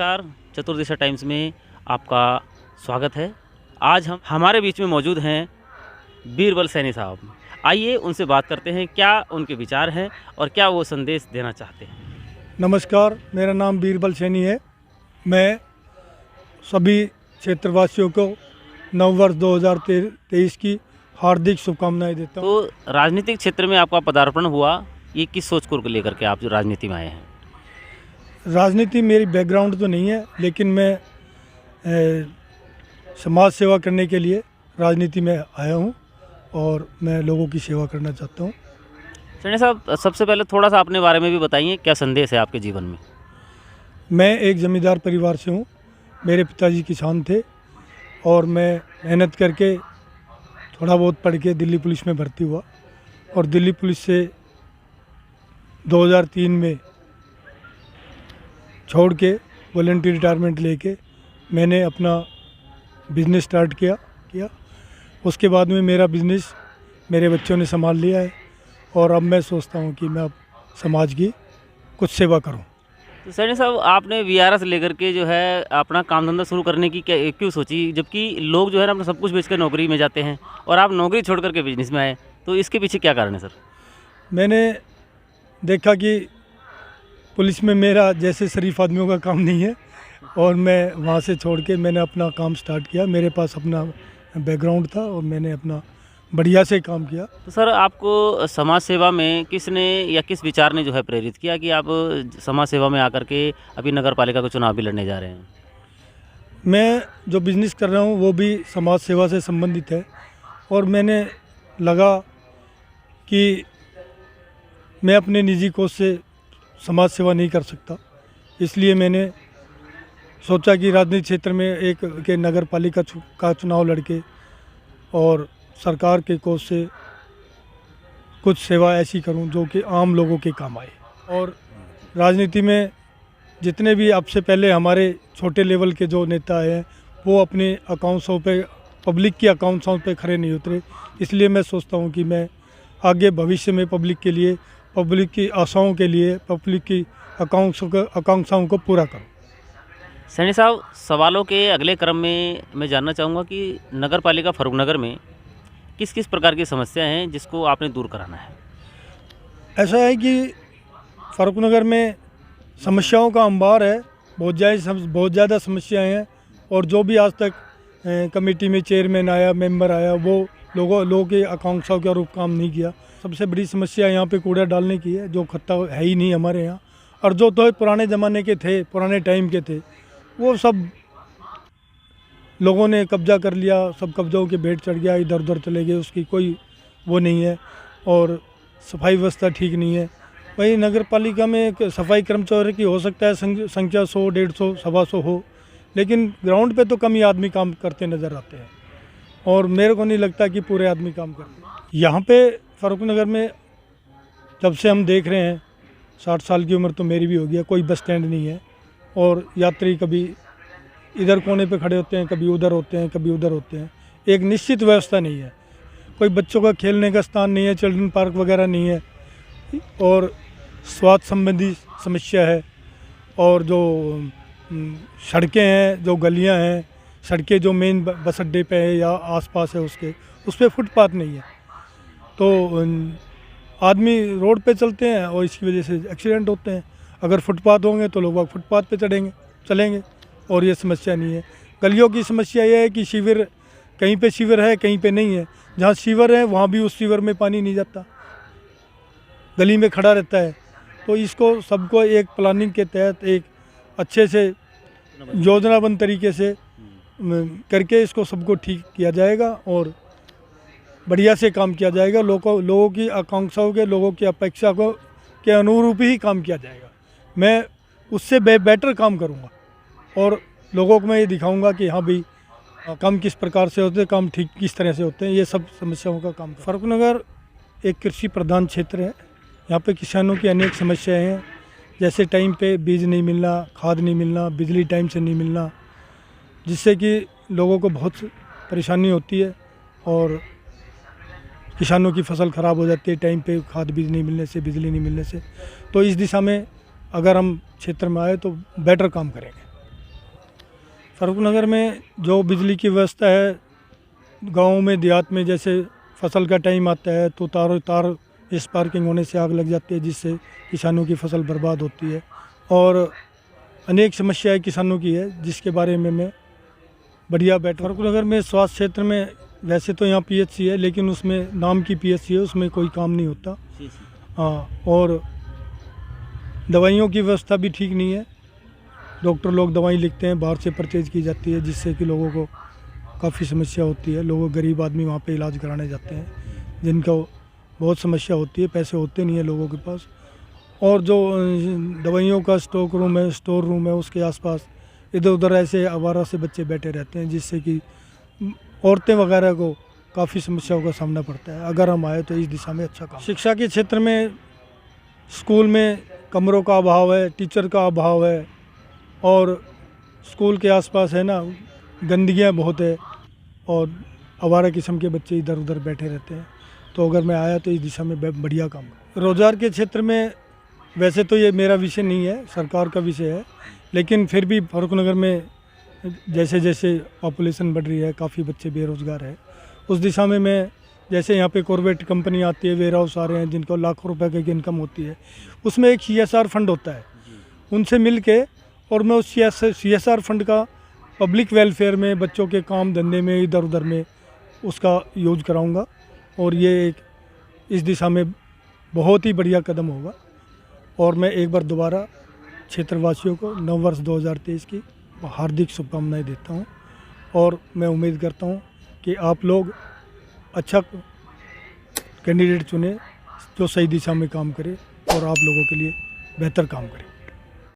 नमस्कार, चतुर्दिशा टाइम्स में आपका स्वागत है। आज हम हमारे बीच में मौजूद हैं बीरबल सैनी साहब। आइए उनसे बात करते हैं, क्या उनके विचार हैं और क्या वो संदेश देना चाहते हैं। नमस्कार, मेरा नाम बीरबल सैनी है। मैं सभी क्षेत्रवासियों को नववर्ष 2023 की हार्दिक शुभकामनाएं देता हूँ। तो राजनीतिक क्षेत्र में आपका पदार्पण हुआ, ये किस सोच को लेकर के आप जो राजनीति में आए हैं? राजनीति मेरी बैकग्राउंड तो नहीं है, लेकिन मैं समाज सेवा करने के लिए राजनीति में आया हूँ और मैं लोगों की सेवा करना चाहता हूँ। सैनी साहब, सबसे पहले थोड़ा सा अपने बारे में भी बताइए, क्या संदेश है आपके जीवन में? मैं एक ज़मींदार परिवार से हूँ। मेरे पिताजी किसान थे और मैं मेहनत करके थोड़ा बहुत पढ़ के दिल्ली पुलिस में भर्ती हुआ और दिल्ली पुलिस से 2003 में छोड़ के वॉलंटियर रिटायरमेंट लेके मैंने अपना बिज़नेस स्टार्ट किया। उसके बाद में मेरा बिज़नेस मेरे बच्चों ने संभाल लिया है और अब मैं सोचता हूँ कि मैं अब समाज की कुछ सेवा करूँ। तो सैनी साहब, आपने वीआरएस लेकर के जो है अपना काम धंधा शुरू करने की क्यों सोची, जबकि लोग जो है ना अपना सब कुछ बेचकर नौकरी में जाते हैं और आप नौकरी छोड़ करके बिजनेस में आए, तो इसके पीछे क्या कारण है सर? मैंने देखा कि पुलिस में मेरा जैसे शरीफ आदमियों का काम नहीं है और मैं वहाँ से छोड़ के मैंने अपना काम स्टार्ट किया। मेरे पास अपना बैकग्राउंड था और मैंने अपना बढ़िया से काम किया। तो सर, आपको समाज सेवा में किसने या किस विचार ने जो है प्रेरित किया कि आप समाज सेवा में आकर के अभी नगर पालिका का चुनाव भी लड़ने जा रहे हैं? मैं जो बिज़नेस कर रहा हूँ वो भी समाज सेवा से संबंधित है और मैंने लगा कि मैं अपने निजी कोष से समाज सेवा नहीं कर सकता, इसलिए मैंने सोचा कि राजनीतिक क्षेत्र में एक के नगर पालिका का चुनाव लड़के और सरकार के कोष से कुछ सेवा ऐसी करूं जो कि आम लोगों के काम आए। और राजनीति में जितने भी अब से पहले हमारे छोटे लेवल के जो नेता आए हैं वो अपने अकाउंट्सों पे, पब्लिक की अकाउंट्सों पे खड़े नहीं उतरे, इसलिए मैं सोचता हूं कि मैं आगे भविष्य में पब्लिक के लिए, पब्लिक की आशाओं के लिए, पब्लिक की आकांक्षाओं को पूरा करूं। सैनी साहब, सवालों के अगले क्रम में मैं जानना चाहूँगा कि नगर पालिका फर्रुखनगर में किस किस प्रकार की समस्या हैं जिसको आपने दूर कराना है? ऐसा है कि फर्रुखनगर में समस्याओं का अंबार है, बहुत ज़्यादा समस्याएं हैं और जो भी आज तक कमेटी में चेयरमैन आया, मेंबर आया, वो लोगों की आकांक्षाओं के अनुरूप काम नहीं किया। सबसे बड़ी समस्या यहाँ पे कूड़ा डालने की है, जो खत्ता है ही नहीं हमारे यहाँ, और जो तो पुराने ज़माने के थे, पुराने टाइम के थे, वो सब लोगों ने कब्जा कर लिया, सब कब्जाओं के भेंट चढ़ गया, इधर उधर चले गए, उसकी कोई वो नहीं है और सफाई व्यवस्था ठीक नहीं है। वही नगर पालिका में सफाई कर्मचारी की हो सकता है संख्या 100, 150, 125 हो, लेकिन ग्राउंड पे तो कम ही आदमी काम करते नज़र आते हैं और मेरे को नहीं लगता कि पूरे आदमी काम करते हैं। यहाँ पे फर्रुखनगर में जब से हम देख रहे हैं, 60 साल की उम्र तो मेरी भी हो गई है, कोई बस स्टैंड नहीं है और यात्री कभी इधर कोने पे खड़े होते हैं, कभी उधर होते हैं, कभी उधर होते हैं। एक निश्चित व्यवस्था नहीं है, कोई बच्चों का खेलने का स्थान नहीं है, चिल्ड्रन पार्क वगैरह नहीं है और स्वास्थ्य संबंधी समस्या है और जो सड़कें हैं, जो गलियां हैं, सड़कें जो मेन बस अड्डे पे है या आसपास है उस पर फुटपाथ नहीं है, तो आदमी रोड पे चलते हैं और इसकी वजह से एक्सीडेंट होते हैं। अगर फुटपाथ होंगे तो लोग फुटपाथ पे चलेंगे और ये समस्या नहीं है। गलियों की समस्या ये है कि शिविर, कहीं पे शिविर है, कहीं पे नहीं है। जहाँ शिविर है वहाँ भी उस शिविर में पानी नहीं जाता, गली में खड़ा रहता है। तो इसको सबको एक प्लानिंग के तहत एक अच्छे से योजनाबद्ध तरीके से करके इसको सबको ठीक किया जाएगा और बढ़िया से काम किया जाएगा। लोगों की आकांक्षाओं के, लोगों की अपेक्षा को के अनुरूप ही काम किया जाएगा। मैं उससे बेटर काम करूँगा और लोगों को मैं ये दिखाऊंगा कि हाँ भाई, काम किस प्रकार से होते हैं, काम ठीक किस तरह से होते हैं, ये सब समस्याओं का काम। फर्रुखनगर एक कृषि प्रधान क्षेत्र है, यहाँ पे किसानों की अनेक समस्याएं हैं, जैसे टाइम पे बीज नहीं मिलना, खाद नहीं मिलना, बिजली टाइम से नहीं मिलना, जिससे कि लोगों को बहुत परेशानी होती है और किसानों की फसल ख़राब हो जाती है टाइम पे खाद बीज नहीं मिलने से, बिजली नहीं मिलने से। तो इस दिशा में अगर हम क्षेत्र में आए तो बेटर काम करेंगे। फरुखनगर में जो बिजली की व्यवस्था है, गाँव में देहात में जैसे फसल का टाइम आता है तो तार स्पार्किंग होने से आग लग जाती है, जिससे किसानों की फसल बर्बाद होती है। और अनेक समस्याएं किसानों की है, जिसके बारे में मैं बढ़िया फरुखनगर में स्वास्थ्य क्षेत्र में वैसे तो यहाँ पीएचसी है, लेकिन उसमें नाम की पीएचसी है, उसमें कोई काम नहीं होता। हाँ, और दवाइयों की व्यवस्था भी ठीक नहीं है। डॉक्टर लोग दवाई लिखते हैं, बाहर से परचेज की जाती है, जिससे कि लोगों को काफ़ी समस्या होती है। लोगों गरीब आदमी वहाँ पे इलाज कराने जाते हैं, जिनको बहुत समस्या होती है, पैसे होते नहीं है लोगों के पास। और जो दवाइयों का स्टॉक रूम है, स्टोर रूम है, उसके आसपास इधर उधर ऐसे आवारा से बच्चे बैठे रहते हैं, जिससे कि औरतें वगैरह को काफ़ी समस्याओं का सामना पड़ता है। अगर हम आए तो इस दिशा में अच्छा काम। शिक्षा के क्षेत्र में स्कूल में कमरों का अभाव है, टीचर का अभाव है, और स्कूल के आसपास है ना गंदगियाँ बहुत है, और आवारा किस्म के बच्चे इधर उधर बैठे रहते हैं। तो अगर मैं आया तो इस दिशा में बढ़िया काम। रोज़गार के क्षेत्र में वैसे तो ये मेरा विषय नहीं है, सरकार का विषय है, लेकिन फिर भी फरुखनगर में जैसे जैसे पॉपुलेशन बढ़ रही है, काफ़ी बच्चे बेरोज़गार है, उस दिशा में मैं जैसे यहाँ पे कॉर्पोरेट कंपनी आती है, वेयर हाउस आ रहे हैं, जिनको लाखों रुपए की इनकम होती है, उसमें एक CSR फंड होता है, उनसे मिल के और मैं उस CSR फंड का पब्लिक वेलफेयर में, बच्चों के काम धंधे में, इधर उधर में उसका यूज कराऊंगा। और ये एक इस दिशा में बहुत ही बढ़िया कदम होगा। और मैं एक बार दोबारा क्षेत्रवासियों को नव वर्ष 2023 की हार्दिक शुभकामनाएं देता हूं, और मैं उम्मीद करता हूं कि आप लोग अच्छा कैंडिडेट चुने जो सही दिशा में काम करे और आप लोगों के लिए बेहतर काम करे।